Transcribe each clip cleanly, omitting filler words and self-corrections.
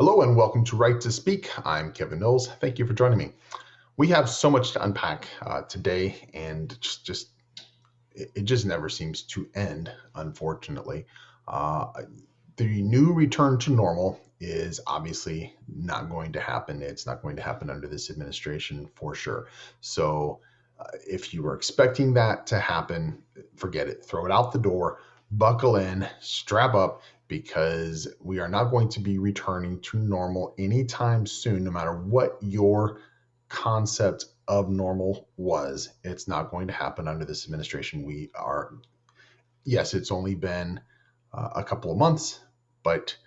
Hello and welcome to Right to Speak. I'm Kevin Mills. Thank you for joining me. We have so much to unpack today, and it just never seems to end, unfortunately. Uh, the new return to normal is obviously not going to happen. It's not going to happen under this administration for sure. So if you were expecting that to happen, forget it. Throw it out the door, buckle in, strap up, because we are not going to be returning to normal anytime soon, no matter what your concept of normal was. It's not going to happen under this administration. Yes, it's only been a couple of months, but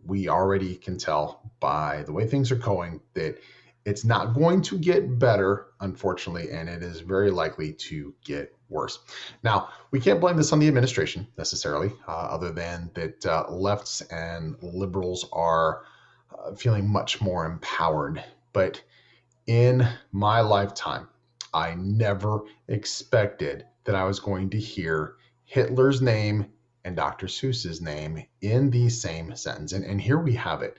we already can tell by the way things are going that it's not going to get better, unfortunately, and it is very likely to get worse. Now, we can't blame this on the administration necessarily, other than that lefts and liberals are feeling much more empowered. But in my lifetime, I never expected that I was going to hear Hitler's name and Dr. Seuss's name in the same sentence. And here we have it.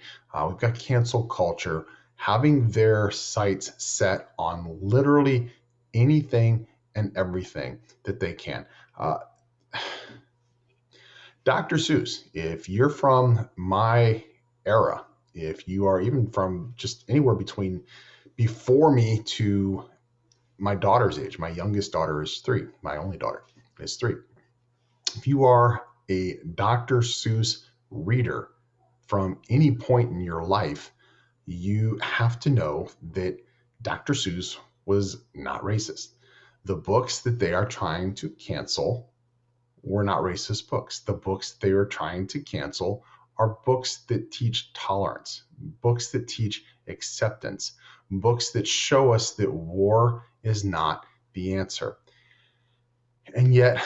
We've got cancel culture having their sights set on literally anything and everything that they can. Dr. Seuss, if you're from my era, if you are even from just anywhere between before me to my daughter's age, my youngest daughter is 3, my only daughter is 3. If you are a Dr. Seuss reader from any point in your life, you have to know that Dr. Seuss was not racist. The books that they are trying to cancel were not racist books. The books they are trying to cancel are books that teach tolerance, books that teach acceptance, books that show us that war is not the answer. And yet,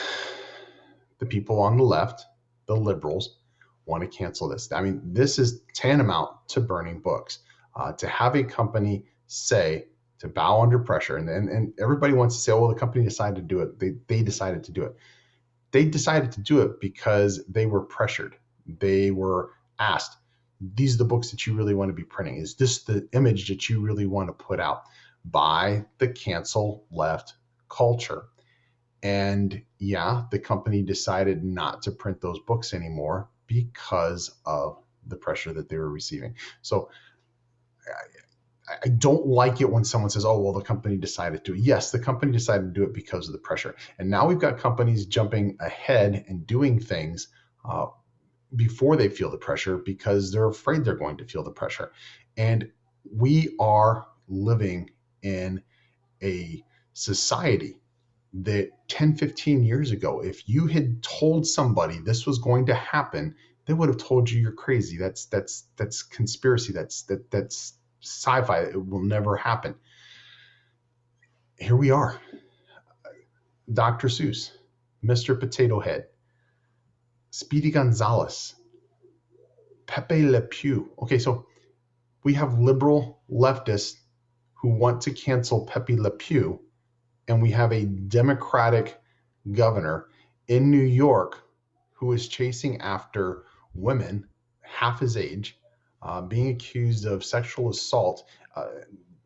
the people on the left, the liberals, want to cancel this. I mean, this is tantamount to burning books. To have a company say to bow under pressure, and everybody wants to say, well, the company decided to do it. They decided to do it. They decided to do it because they were pressured. They were asked, these are the books that you really want to be printing. Is this the image that you really want to put out? By the cancel left culture. And yeah, the company decided not to print those books anymore because of the pressure that they were receiving. So I don't like it when someone says, oh, well, the company decided to. Yes, the company decided to do it because of the pressure. And now we've got companies jumping ahead and doing things before they feel the pressure because they're afraid they're going to feel the pressure. And we are living in a society that 10, 15 years ago, if you had told somebody this was going to happen, they would have told you you're crazy. That's conspiracy. That's sci-fi. It will never happen. Here we are. Dr. Seuss, Mr. Potato Head, Speedy Gonzales, Pepe Le Pew. Okay, so we have liberal leftists who want to cancel Pepe Le Pew, and we have a Democratic governor in New York who is chasing after women half his age, being accused of sexual assault.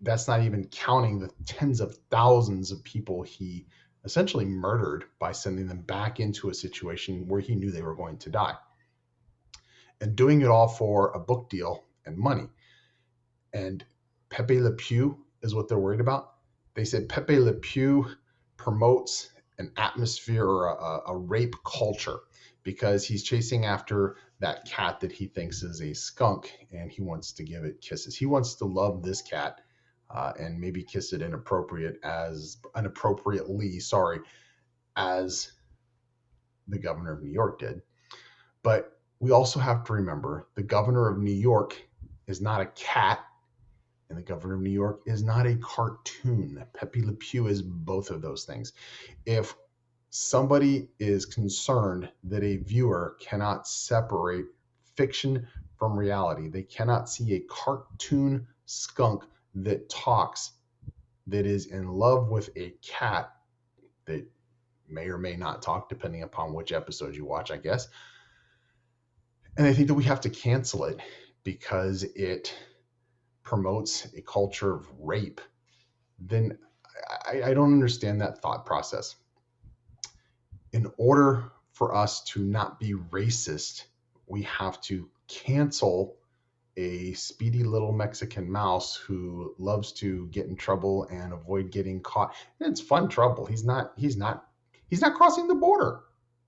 That's not even counting the tens of thousands of people he essentially murdered by sending them back into a situation where he knew they were going to die. And doing it all for a book deal and money. And Pepe Le Pew is what they're worried about. They said Pepe Le Pew promotes an atmosphere or a rape culture because he's chasing after that cat that he thinks is a skunk and he wants to give it kisses. He wants to love this cat and maybe kiss it inappropriately, as the governor of New York did. But we also have to remember the governor of New York is not a cat, and the governor of New York is not a cartoon. Pepe Le Pew is both of those things. If somebody is concerned that a viewer cannot separate fiction from reality, they cannot see a cartoon skunk that talks, that is in love with a cat that may or may not talk, depending upon which episode you watch, I guess. And they think that we have to cancel it because it promotes a culture of rape, then I don't understand that thought process. In order for us to not be racist, we have to cancel a speedy little Mexican mouse who loves to get in trouble and avoid getting caught. And it's fun trouble. He's not crossing the border.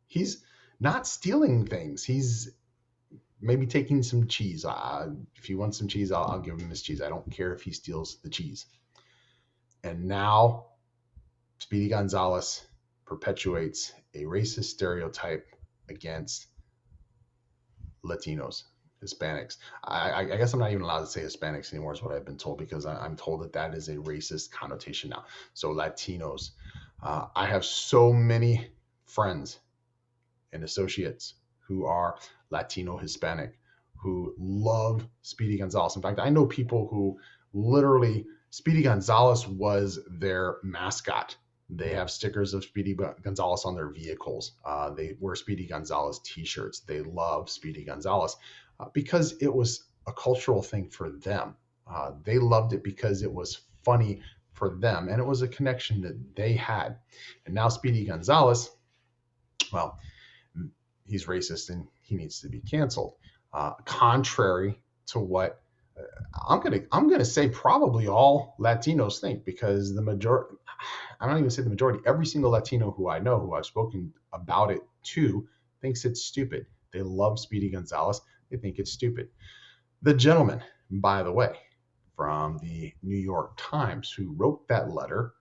He's not stealing things. He's maybe taking some cheese. If he wants some cheese, I'll give him his cheese. I don't care if he steals the cheese. And now Speedy Gonzalez perpetuates a racist stereotype against Latinos, Hispanics. I guess I'm not even allowed to say Hispanics anymore, is what I've been told, because I'm told that is a racist connotation now. So Latinos. I have so many friends and associates who are Latino, Hispanic, who love Speedy Gonzalez. In fact, I know people who literally, Speedy Gonzalez was their mascot. They have stickers of Speedy Gonzalez on their vehicles. They wear Speedy Gonzalez t-shirts. They love Speedy Gonzalez because it was a cultural thing for them. They loved it because it was funny for them, and it was a connection that they had. And now Speedy Gonzalez, well, he's racist and he needs to be canceled. Contrary to what I'm gonna say probably all Latinos think, because the majority, I don't even say the majority, every single Latino who I know, who I've spoken about it to, thinks it's stupid. They love Speedy Gonzalez. They think it's stupid. The gentleman, by the way, from the New York Times, who wrote that letter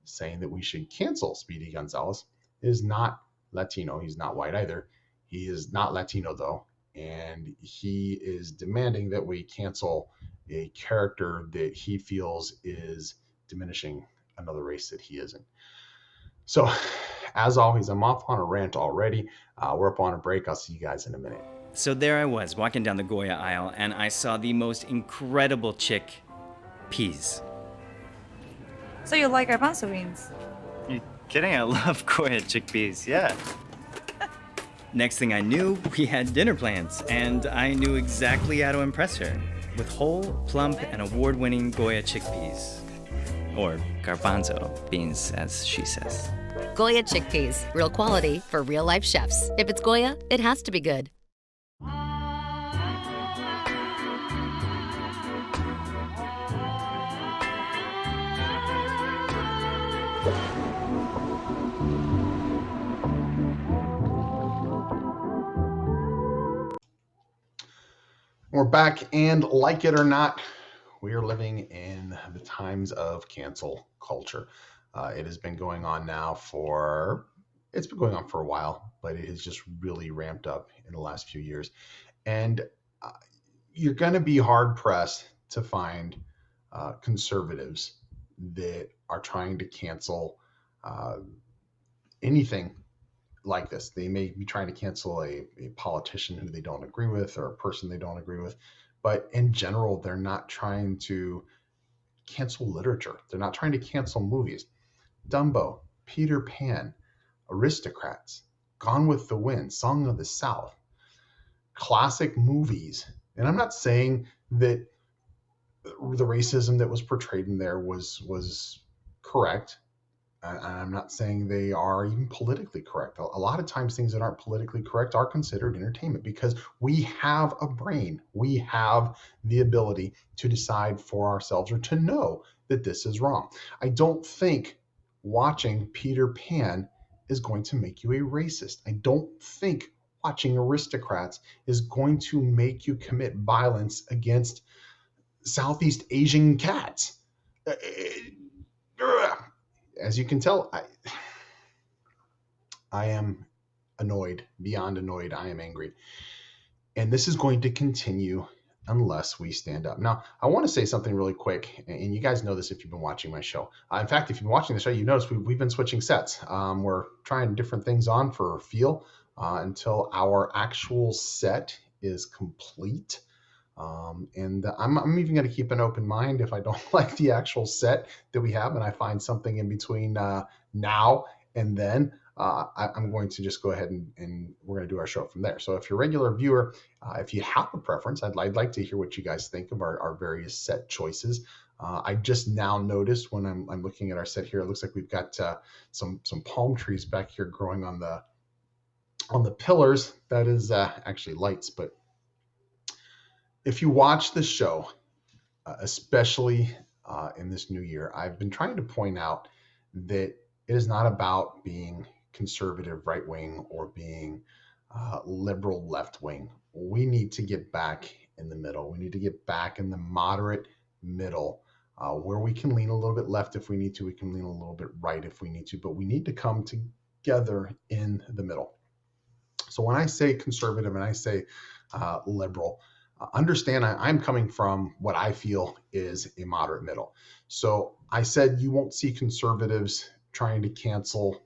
saying that we should cancel Speedy Gonzalez, is not Latino. He's not white either. He is not Latino, though. And he is demanding that we cancel a character that he feels is diminishing another race that he isn't. So, as always, I'm off on a rant already. We're up on a break. I'll see you guys in a minute. So there I was, walking down the Goya aisle, and I saw the most incredible chickpeas. So you like garbanzo beans? You kidding? I love Goya chickpeas, yeah. Next thing I knew, we had dinner plans, and I knew exactly how to impress her with whole, plump, and award-winning Goya chickpeas. Or garbanzo beans, as she says. Goya chickpeas, real quality for real-life chefs. If it's Goya, it has to be good. We're back, and like it or not, we are living in the times of cancel culture. It has been going on now it's been going on for a while, but it has just really ramped up in the last few years. And you're going to be hard pressed to find conservatives that are trying to cancel anything like this. They may be trying to cancel a politician who they don't agree with, or a person they don't agree with, but in general, they're not trying to cancel literature. They're not trying to cancel movies. Dumbo, Peter Pan, Aristocrats, Gone with the Wind, Song of the South, classic movies. And I'm not saying that the racism that was portrayed in there was correct. I'm not saying they are even politically correct. A lot of times things that aren't politically correct are considered entertainment, because we have a brain. We have the ability to decide for ourselves, or to know that this is wrong. I don't think watching Peter Pan is going to make you a racist. I don't think watching Aristocrats is going to make you commit violence against Southeast Asian cats. As you can tell, I am annoyed, beyond annoyed. I am angry. And this is going to continue unless we stand up. Now, I want to say something really quick, and you guys know this if you've been watching my show. In fact, if you've been watching the show, you notice we've been switching sets. We're trying different things on for feel until our actual set is complete. And I'm even going to keep an open mind if I don't like the actual set that we have, and I find something in between now and then I'm going to just go ahead and we're going to do our show from there. So if you're a regular viewer, if you have a preference, I'd like to hear what you guys think of our various set choices. I just now noticed when I'm looking at our set here, it looks like we've got some palm trees back here growing on the pillars. That is actually lights. But if you watch the show, especially in this new year, I've been trying to point out that it is not about being conservative right wing or being liberal left wing. We need to get back in the middle. We need to get back in the moderate middle where we can lean a little bit left if we need to. We can lean a little bit right if we need to, but we need to come together in the middle. So when I say conservative and I say liberal, understand I'm coming from what I feel is a moderate middle. So I said you won't see conservatives trying to cancel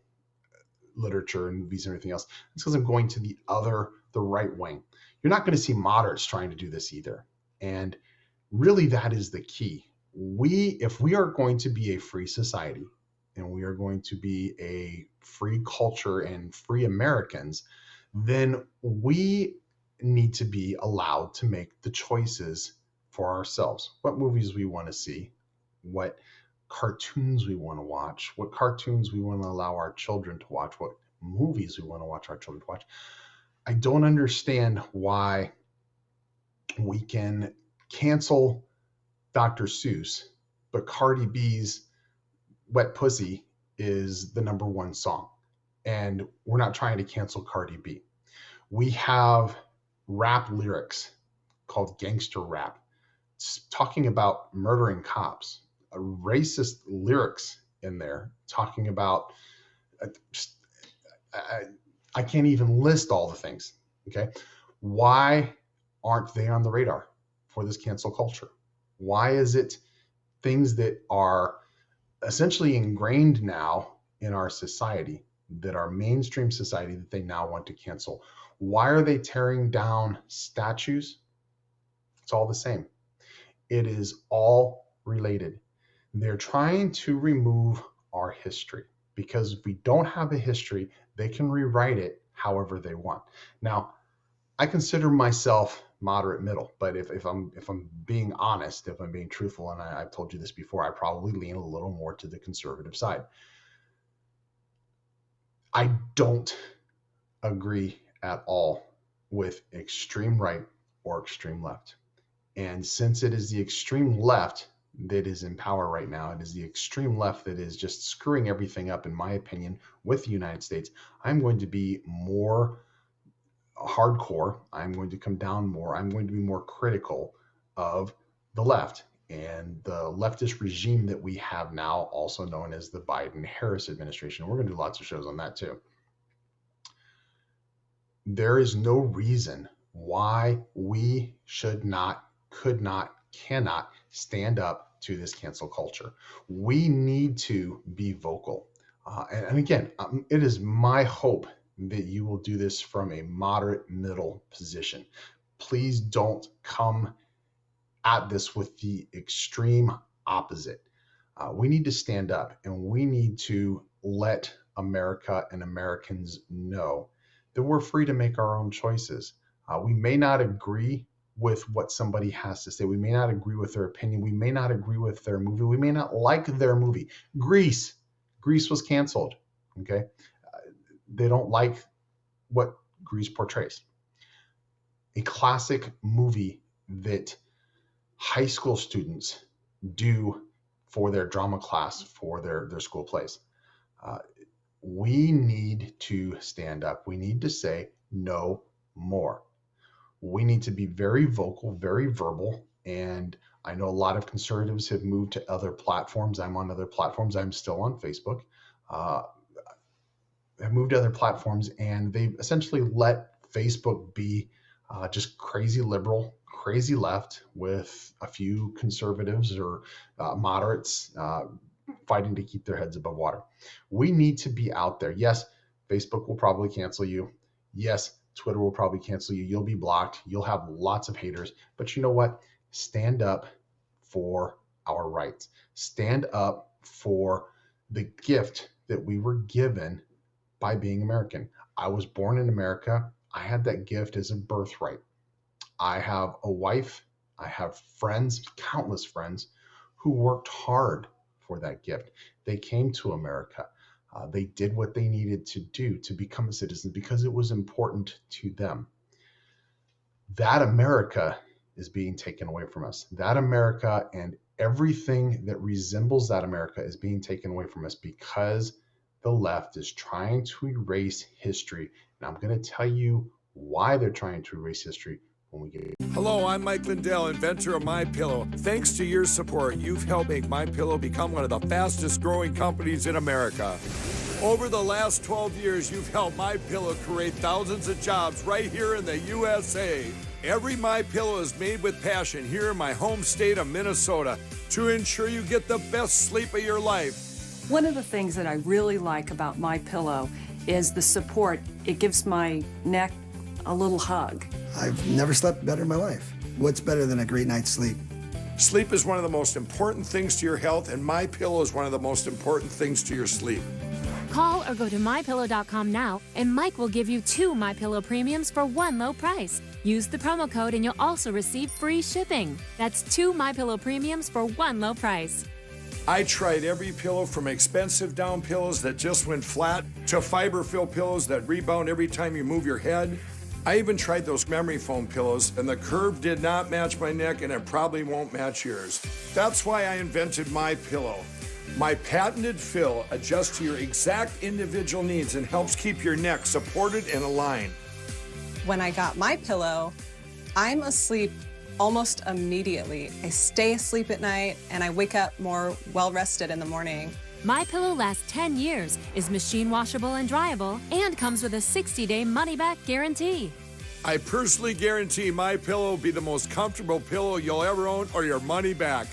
literature and movies and everything else. It's because I'm going to the right wing. You're not going to see moderates trying to do this either. And really that is the key. If we are going to be a free society and we are going to be a free culture and free Americans, then we need to be allowed to make the choices for ourselves. What movies we want to see, what cartoons we want to watch, what cartoons we want to allow our children to watch, what movies we want to watch our children to watch. I don't understand why we can cancel Dr. Seuss, but Cardi B's Wet Pussy is the #1 song. And we're not trying to cancel Cardi B. We have rap lyrics called gangster rap, talking about murdering cops, racist lyrics in there talking about, I can't even list all the things, okay? Why aren't they on the radar for this cancel culture? Why is it things that are essentially ingrained now in our society, that are mainstream society, that they now want to cancel? Why are they tearing down statues? It's all the same. It is all related. They're trying to remove our history because if we don't have a history, they can rewrite it however they want. Now, I consider myself moderate middle, but if I'm being honest, if I'm being truthful, and I've told you this before, I probably lean a little more to the conservative side. I don't agree at all with extreme right or extreme left. And since it is the extreme left that is in power right now, it is the extreme left that is just screwing everything up, in my opinion, with the United States, I'm going to be more hardcore. I'm going to come down more. I'm going to be more critical of the left and the leftist regime that we have now, also known as the Biden-Harris administration. We're going to do lots of shows on that too. There is no reason why we should not, could not, cannot stand up to this cancel culture. We need to be vocal. And again, it is my hope that you will do this from a moderate middle position. Please don't come at this with the extreme opposite. We need to stand up and we need to let America and Americans know that we're free to make our own choices. We may not agree with what somebody has to say. We may not agree with their opinion. We may not agree with their movie. We may not like their movie. Grease was canceled. Okay. They don't like what Grease portrays. A classic movie that high school students do for their drama class, for their school plays. We need to stand up. We need to say no more. We need to be very vocal, very verbal. And I know a lot of conservatives have moved to other platforms. I'm on other platforms. I'm still on Facebook. Have moved to other platforms, and they've essentially let Facebook be just crazy liberal, crazy left, with a few conservatives or moderates fighting to keep their heads above water. We need to be out there. Yes, Facebook will probably cancel you. Yes, Twitter will probably cancel you. You'll be blocked. You'll have lots of haters. But you know what? Stand up for our rights. Stand up for the gift that we were given by being American. I was born in America. I had that gift as a birthright. I have a wife. I have friends, countless friends, who worked hard for that gift. They came to America. They did what they needed to do to become a citizen because it was important to them. That America is being taken away from us. That America and everything that resembles that America is being taken away from us because the left is trying to erase history. And I'm going to tell you why they're trying to erase history when we get. Hello, I'm Mike Lindell, inventor of MyPillow. Thanks to your support, you've helped make MyPillow become one of the fastest growing companies in America. Over the last 12 years, you've helped MyPillow create thousands of jobs right here in the USA. Every MyPillow is made with passion here in my home state of Minnesota to ensure you get the best sleep of your life. One of the things that I really like about MyPillow is the support. It gives my neck a little hug. I've never slept better in my life. What's better than a great night's sleep? Sleep is one of the most important things to your health, and MyPillow is one of the most important things to your sleep. Call or go to mypillow.com now, and Mike will give you 2 MyPillow premiums for one low price. Use the promo code and you'll also receive free shipping. That's 2 MyPillow premiums for one low price. I tried every pillow from expensive down pillows that just went flat to fiber-filled pillows that rebound every time you move your head. I even tried those memory foam pillows, and the curve did not match my neck, and it probably won't match yours. That's why I invented MyPillow. My patented fill adjusts to your exact individual needs and helps keep your neck supported and aligned. When I got MyPillow, I'm asleep almost immediately. I stay asleep at night and I wake up more well-rested in the morning. MyPillow lasts 10 years, is machine washable and dryable, and comes with a 60-day money-back guarantee. I personally guarantee MyPillow will be the most comfortable pillow you'll ever own or your money back.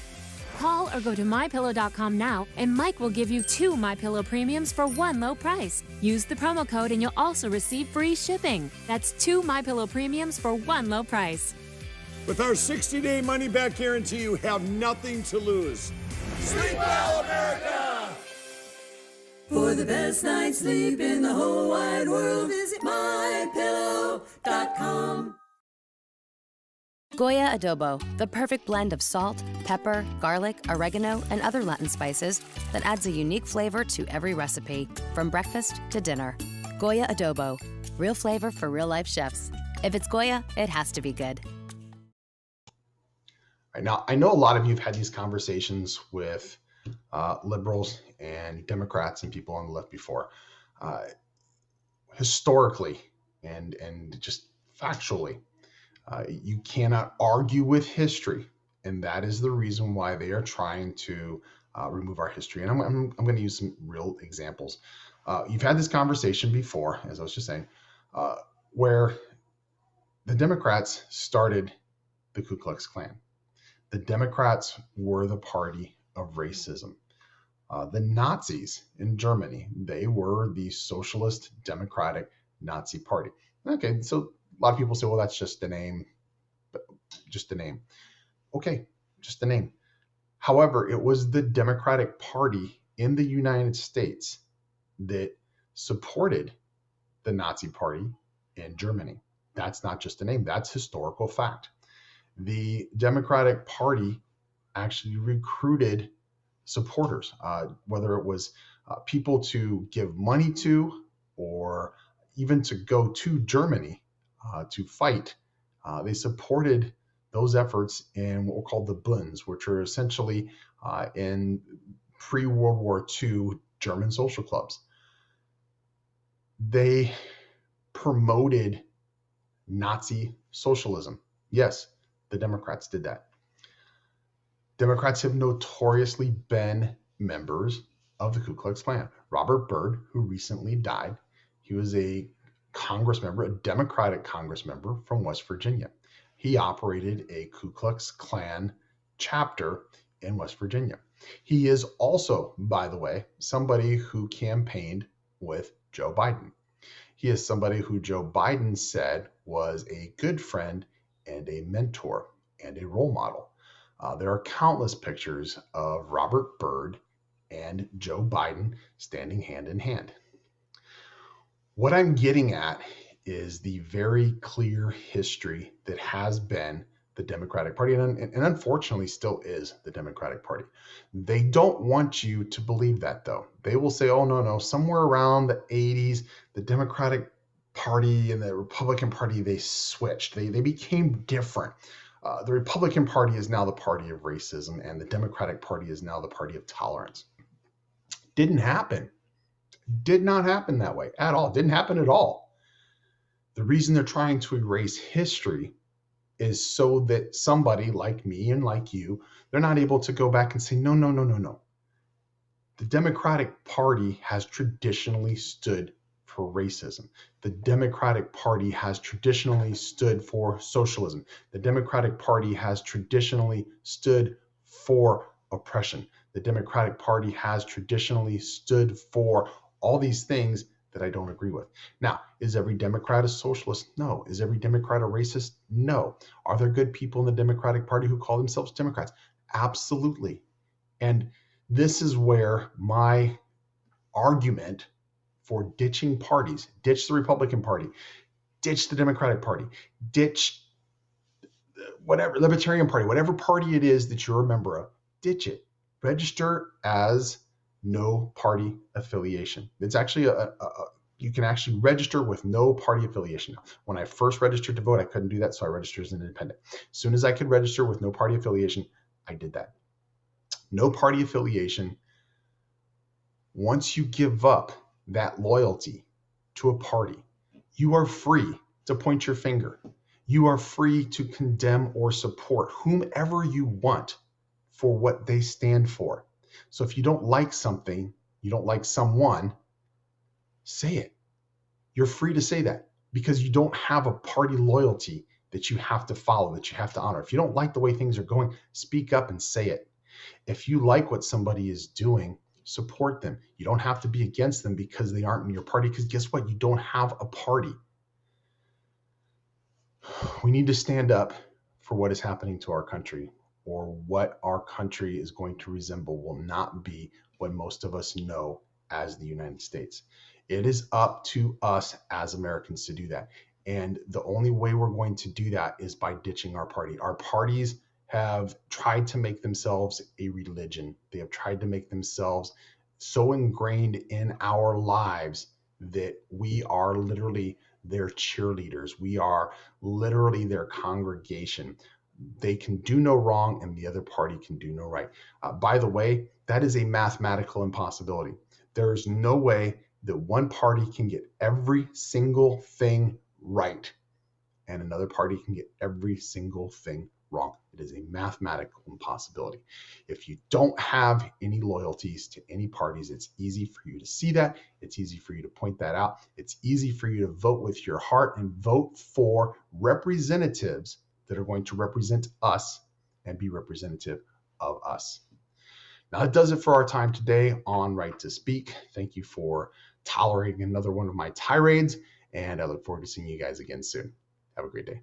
Call or go to mypillow.com now, and Mike will give you 2 MyPillow premiums for one low price. Use the promo code and you'll also receive free shipping. That's 2 MyPillow premiums for one low price. With our 60-day money-back guarantee, you have nothing to lose. Sleep well, America! For the best night's sleep in the whole wide world, visit mypillow.com. Goya adobo, the perfect blend of salt, pepper, garlic, oregano, and other Latin spices that adds a unique flavor to every recipe, from breakfast to dinner. Goya adobo, real flavor for real-life chefs. If it's Goya, it has to be good. Right, now, I know a lot of you have had these conversations with liberals and Democrats and people on the left before. Historically and just factually, you cannot argue with history, and that is the reason why they are trying to remove our history. And I'm going to use some real examples. You've had this conversation before, as I was just saying, where the Democrats started the Ku Klux Klan. The Democrats were the party of racism. The Nazis in Germany, they were the Socialist Democratic Nazi Party. Okay, so a lot of people say, well, that's just a name, just a name. Okay, just a name. However, it was the Democratic Party in the United States that supported the Nazi Party in Germany. That's not just a name, that's historical fact. The Democratic Party actually recruited supporters, whether it was people to give money to or even to go to Germany to fight. They supported those efforts in what were called the Bunds, which are essentially in pre-World War II German social clubs. They promoted Nazi socialism. Yes, the Democrats did that. Democrats have notoriously been members of the Ku Klux Klan. Robert Byrd, who recently died, he was a Congress member, a Democratic Congress member from West Virginia. He operated a Ku Klux Klan chapter in West Virginia. He is also, by the way, somebody who campaigned with Joe Biden. He is somebody who Joe Biden said was a good friend and a mentor and a role model. There are countless pictures of Robert Byrd and Joe Biden standing hand in hand. What I'm getting at is the very clear history that has been the Democratic Party, and unfortunately still is the Democratic Party. They don't want you to believe that, though. They will say, oh, no, somewhere around the 80s, the Democratic Party and the Republican Party, they switched. They became different. The Republican Party is now the party of racism, and the Democratic Party is now the party of tolerance. Didn't happen. Did not happen that way at all. Didn't happen at all. The reason they're trying to erase history is so that somebody like me and like you, they're not able to go back and say, no. The Democratic Party has traditionally stood for racism. The Democratic Party has traditionally stood for socialism. The Democratic Party has traditionally stood for oppression. The Democratic Party has traditionally stood for all these things that I don't agree with. Now, is every Democrat a socialist? No. Is every Democrat a racist? No. Are there good people in the Democratic Party who call themselves Democrats? Absolutely. And this is where my argument for ditching parties, ditch the Republican Party, ditch the Democratic Party, ditch whatever, Libertarian Party, whatever party it is that you're a member of, ditch it. Register as no party affiliation. It's actually you can actually register with no party affiliation. When I first registered to vote, I couldn't do that, so I registered as an independent. As soon as I could register with no party affiliation, I did that. No party affiliation. Once you give up that loyalty to a party, you are free to point your finger. You are free to condemn or support whomever you want for what they stand for. So if you don't like something, you don't like someone, say it. You're free to say that because you don't have a party loyalty that you have to follow, that you have to honor. If you don't like the way things are going, speak up and say it. If you like what somebody is doing, support them. You don't have to be against them because they aren't in your party, because guess what? You don't have a party. We need to stand up for what is happening to our country, or what our country is going to resemble will not be what most of us know as the United States. It is up to us as Americans to do that. And the only way we're going to do that is by ditching our party. Our parties have tried to make themselves a religion. They have tried to make themselves so ingrained in our lives that we are literally their cheerleaders. We are literally their congregation. They can do no wrong and the other party can do no right. By the way, that is a mathematical impossibility. There is no way that one party can get every single thing right and another party can get every single thing wrong. It is a mathematical impossibility. If you don't have any loyalties to any parties, it's easy for you to see that. It's easy for you to point that out. It's easy for you to vote with your heart and vote for representatives that are going to represent us and be representative of us. Now, that does it for our time today on Right to Speak. Thank you for tolerating another one of my tirades, and I look forward to seeing you guys again soon. Have a great day.